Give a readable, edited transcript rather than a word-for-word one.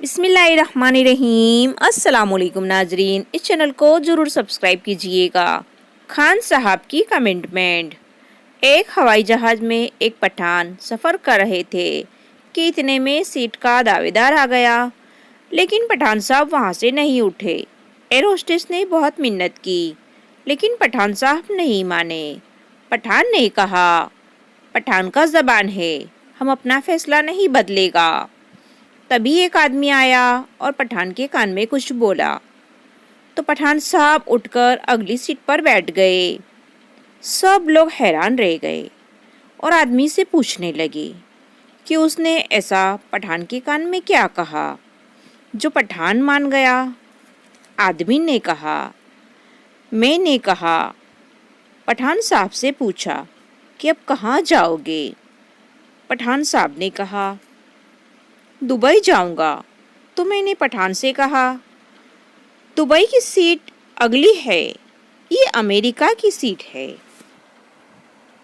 बिस्मिल्लाहिर्रहमानिर्रहीम। अस्सलामुअलैकुम नाजरीन, इस चैनल को ज़रूर सब्सक्राइब कीजिएगा। खान साहब की कमिटमेंट। एक हवाई जहाज़ में एक पठान सफ़र कर रहे थे कि इतने में सीट का दावेदार आ गया, लेकिन पठान साहब वहाँ से नहीं उठे। एयर होस्टेस ने बहुत मिन्नत की, लेकिन पठान साहब नहीं माने। पठान ने कहा, पठान का ज़बान है, हम अपना फ़ैसला नहीं बदलेगा। तभी एक आदमी आया और पठान के कान में कुछ बोला, तो पठान साहब उठकर अगली सीट पर बैठ गए। सब लोग हैरान रह गए और आदमी से पूछने लगे कि उसने ऐसा पठान के कान में क्या कहा जो पठान मान गया। आदमी ने कहा, मैंने कहा, पठान साहब से पूछा कि अब कहाँ जाओगे। पठान साहब ने कहा, दुबई जाऊंगा। तो मैंने पठान से कहा, दुबई की सीट अगली है, ये अमेरिका की सीट है।